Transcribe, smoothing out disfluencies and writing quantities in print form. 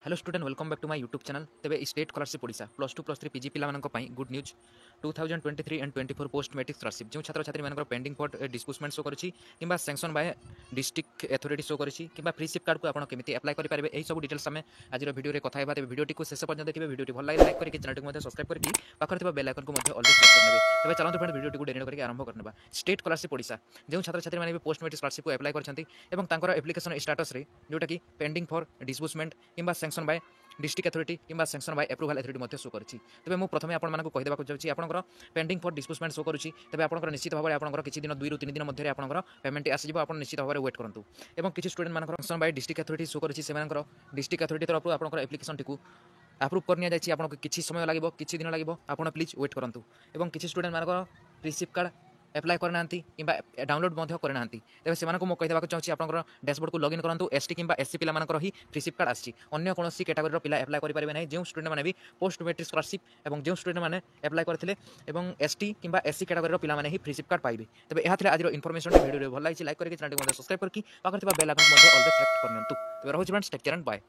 Hello student welcome back to my YouTube channel तेरे state scholarship Odisha plus two plus three PG पिलामानंक good news 2023 and 24 post matric scholarship जो छात्र छात्री मानकर pending for disbursement show करी कि sanction by district authority show करी कि freeship card को आप केमी अप्लाई करेंगे यही सब डिटेल्स आम आज वीडियो कथा है तेज वीडियो को शेष पर्यटन देखिए वीडियो भल लगे लाइक करके चैनल को सब्सक्राइब करके पाखे बेल आइकन को ऑलवेज प्रेस करने तेज चलते फ्रेंड वीडियो को डेरी करके आरंभ करने स्टेट स्कॉलरशिप ओडिशा जो छात्र छात्री मैंने पोस्ट मैट्रिक स्कॉलरशिप को अप्लाई कर एप्लिकेशन स्टाटस जोटा कि पेंडिंग फॉर डिस्बर्समेंट कि सैंक्शन बाय डिस्ट्रिक्ट अथॉरिटी कि sanction by approval authority show करुँच तेज मुझे प्रथम आपको कहीदेक चाहिए आपंकर पेंडिंग फॉर डिस्बर्समेंट शो करुँच तेज आप निश्चित भाव में आप किसी दिन 2 ରୁ 3 दिन मध्य आपंकर पेमेंट आसीज आप निश्चित भाव में वेट करूँ और किसी स्टूडेंट मान sanction by district authority show करुँच से डिस्ट्रिक्ट अथॉरिटी तरफ आप एप्लिकेशन टी आप्रूव कर जाए आपको किसी समय लगे किसी दिन लगे आप प्लीज वेट करूँ और किसी स्टूडेंट मान रिसीव कार्ड एप्लाई करना कि डाउनलोड करना तेज से कहीदेक चाहिए आप डैशबोर्ड को लॉगिन करूँ एसटी कि एससी पिला ही फ्रीशिप कार्ड आसी अन्य कौन कैटेगोरी पिला एप्लाई करेंगे ना जो स्टूडेंट मैंने भी पोस्ट मैट्रिक स्कॉलरशिप और जो स्टूडेंट मैंने एप्लाई करते एसटी कि एससी कैटेगोरी पिला ही फ्रीशिप कार्ड पाइबे तेज यह आज इनफॉरमेशन वीडियो भल लगी लाइक करके चैनल को सब्सक्राइब करके पाखे बेल आइकन ऑलवेज सेलेक्ट करनी तेज रोज friends take care and bye.